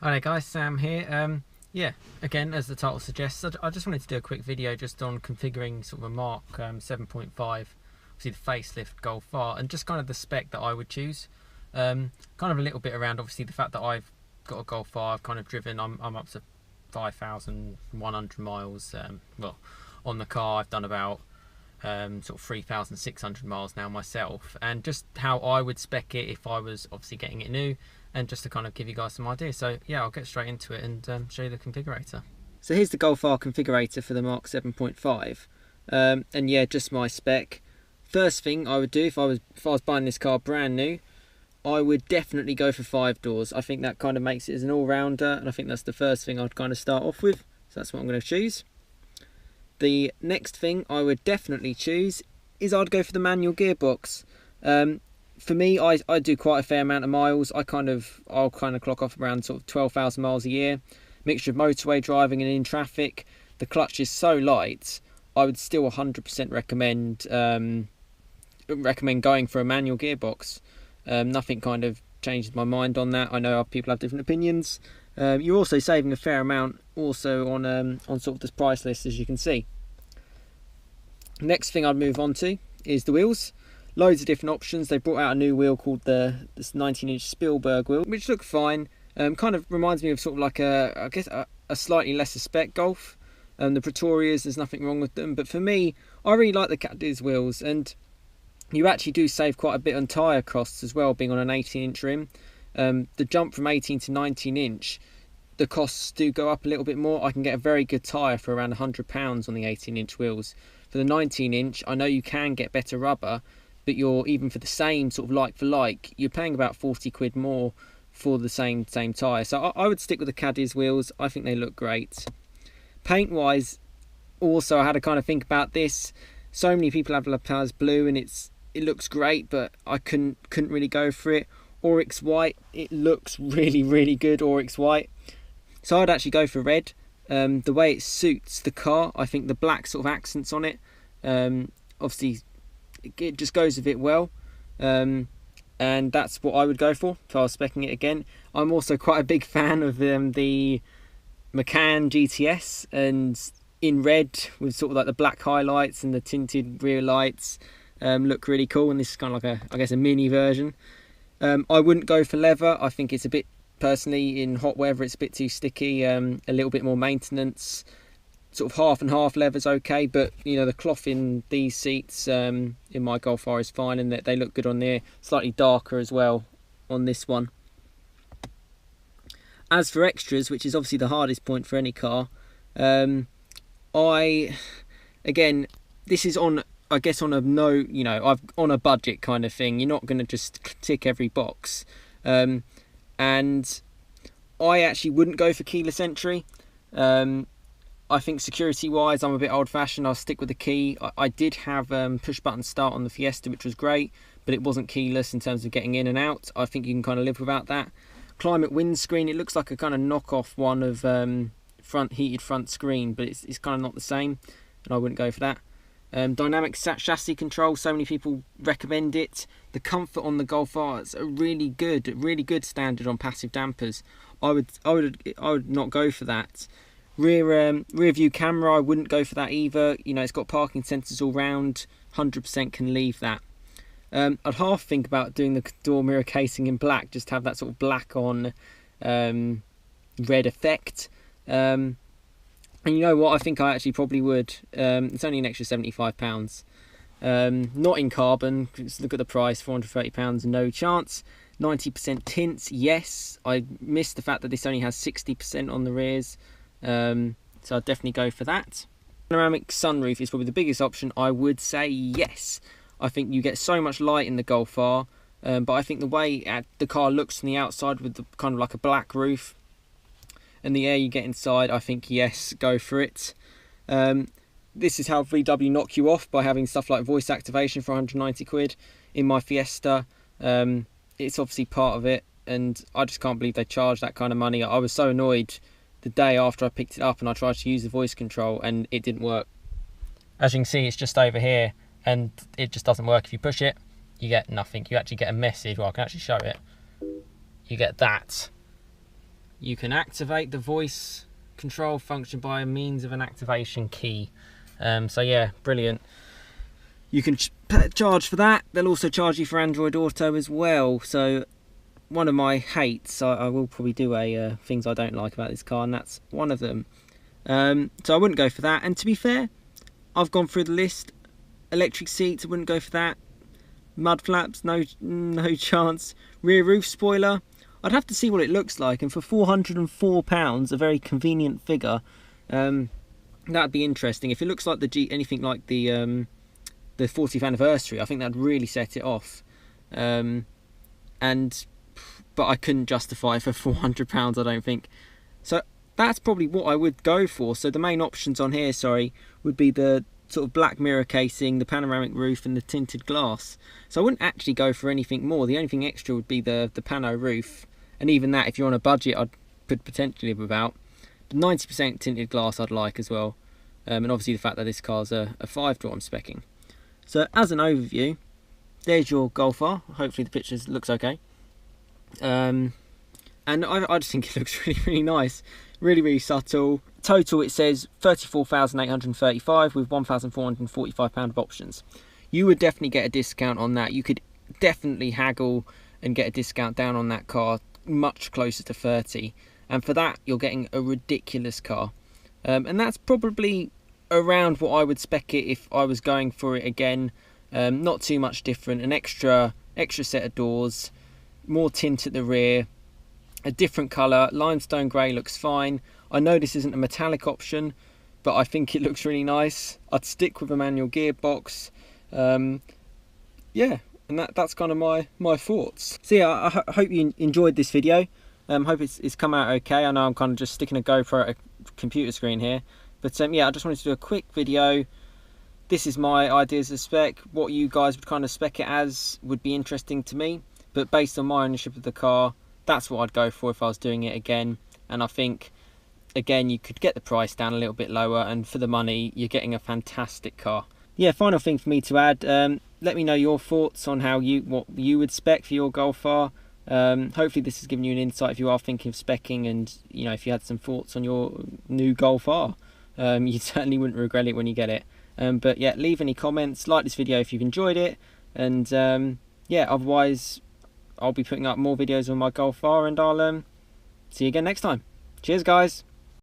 Hi there guys, Sam here. Yeah, again, as the title suggests, I just wanted to do a quick video just on configuring sort of a Mk 7.5, obviously the facelift Golf R, and just kind of the spec that I would choose. Kind of a little bit around obviously the fact that I've got a Golf R, I've kind of driven, I'm up to 5,100 miles, well, on the car. I've done about sort of 3,600 miles now myself, and just how I would spec it if I was obviously getting it new, and just to kind of give you guys some ideas. So yeah, I'll get straight into it and show you the configurator. So here's the Golf R configurator for the Mk 7.5, and yeah, just my spec. First thing I would do if I was buying this car brand new, I would definitely go for 5 doors. I think that kind of makes it as an all-rounder, and I think that's the first thing I'd kind of start off with. So that's what I'm going to choose. The next thing I would definitely choose is I'd go for the manual gearbox. For me, I do quite a fair amount of miles. I'll kind of clock off around sort of 12,000 miles a year. Mixture of motorway driving and in traffic. The clutch is so light, I would still 100% recommend going for a manual gearbox. Nothing kind of changes my mind on that. I know people have different opinions. You're also saving a fair amount also on sort of this price list, as you can see. Next thing I'd move on to is the wheels. Loads of different options. They brought out a new wheel called this 19-inch Spielberg wheel, which look fine. Kind of reminds me of sort of like I guess a slightly lesser spec Golf. The Pretorias, there's nothing wrong with them, but for me, I really like the Cadiz wheels, and you actually do save quite a bit on tyre costs as well, being on an 18-inch rim. The jump from 18 to 19-inch, the costs do go up a little bit more. I can get a very good tyre for around £100 on the 18-inch wheels. For the 19-inch, I know you can get better rubber, but you're, even for the same sort of like for like, you're paying about 40 quid more for the same tyre. So I would stick with the Cadiz wheels. I think they look great. Paint wise, also I had to kind of think about this. So many people have La Paz blue and it looks great, but I couldn't really go for it. Oryx white, it looks really good, Oryx white. So I'd actually go for red. The way it suits the car, I think the black sort of accents on it, obviously it just goes with it well, and that's what I would go for if I was speccing it again. I'm also quite a big fan of the Macan GTS, and in red with sort of like the black highlights and the tinted rear lights, look really cool, and this is kind of like I guess a mini version. I wouldn't go for leather. I think it's a bit, personally, in hot weather it's a bit too sticky. A little bit more maintenance. Sort of half and half leather's okay, but you know, the cloth in these seats in my Golf R is fine, and they look good on there. Slightly darker as well on this one. As for extras, which is obviously the hardest point for any car, again, this is on, I guess, on a on a budget kind of thing. You're not going to just tick every box, and I actually wouldn't go for keyless entry. I think security wise, I'm a bit old fashioned. I'll stick with the key. I did have push button start on the Fiesta, which was great, but it wasn't keyless in terms of getting in and out. I think you can kind of live without that. Climate windscreen, it looks like a kind of knockoff one of heated front screen, but it's kind of not the same, and I wouldn't go for that. Dynamic chassis control, so many people recommend it. The comfort on the Golf R is a really good standard on passive dampers. I would not go for that. Rear view camera, I wouldn't go for that either. You know, it's got parking sensors all round. 100% can leave that. I'd half think about doing the door mirror casing in black, just to have that sort of black on red effect. And you know what, I think I actually probably would. It's only an extra £75. Not in carbon, look at the price, £430, no chance. 90% tints, yes. I missed the fact that this only has 60% on the rears, so I'd definitely go for that. Panoramic sunroof is probably the biggest option. I would say yes. I think you get so much light in the Golf R, but I think the way the car looks from the outside with the kind of like a black roof and the air you get inside, I think yes, go for it. This is how VW knock you off, by having stuff like voice activation for 190 quid in my Fiesta. It's obviously part of it, and I just can't believe they charge that kind of money. I was so annoyed the day after I picked it up and I tried to use the voice control and it didn't work. As you can see, it's just over here and it just doesn't work. If you push it, you get nothing. You actually get a message. Well, I can actually show it. You get that you can activate the voice control function by means of an activation key. So yeah, brilliant. You can charge for that. They'll also charge you for Android Auto as well. So one of my hates, I will probably do a things I don't like about this car, and that's one of them. So I wouldn't go for that. And to be fair, I've gone through the list. Electric seats, I wouldn't go for that. Mud flaps, no chance. Rear roof spoiler, I'd have to see what it looks like, and for £404, a very convenient figure, that'd be interesting. If it looks like anything like the 40th anniversary, I think that'd really set it off. But I couldn't justify it for £400, I don't think. So that's probably what I would go for. So the main options on here, would be the sort of black mirror casing, the panoramic roof, and the tinted glass. So I wouldn't actually go for anything more. The only thing extra would be the pano roof, and even that, if you're on a budget, I could potentially live without. The 90% tinted glass I'd like as well, and obviously the fact that this car's a 5-door I'm speccing. So as an overview, there's your Golf R. Hopefully the picture looks okay. And I just think it looks really, really nice. Really, really subtle. Total, it says 34,835 with £1,445 of options. You would definitely get a discount on that. You could definitely haggle and get a discount down on that car, much closer to 30. And for that, you're getting a ridiculous car. And that's probably around what I would spec it if I was going for it again. Not too much different. An extra set of doors, more tint at the rear, a different colour. Limestone grey looks fine. I know this isn't a metallic option, but I think it looks really nice. I'd stick with a manual gearbox. Yeah, and that's kind of my thoughts. So yeah, I hope you enjoyed this video. Hope it's come out okay. I know I'm kind of just sticking a GoPro at a computer screen here, but yeah, I just wanted to do a quick video. This is my ideas of spec. What you guys would kind of spec it as would be interesting to me, but based on my ownership of the car, that's what I'd go for if I was doing it again. And I think, again, you could get the price down a little bit lower, and for the money, you're getting a fantastic car. Yeah, final thing for me to add, let me know your thoughts on what you would spec for your Golf R. Hopefully this has given you an insight if you are thinking of speccing, and if you had some thoughts on your new Golf R. You certainly wouldn't regret it when you get it. But yeah, leave any comments, like this video if you've enjoyed it, and yeah, otherwise I'll be putting up more videos on my Golf R, and I'll see you again next time. Cheers guys.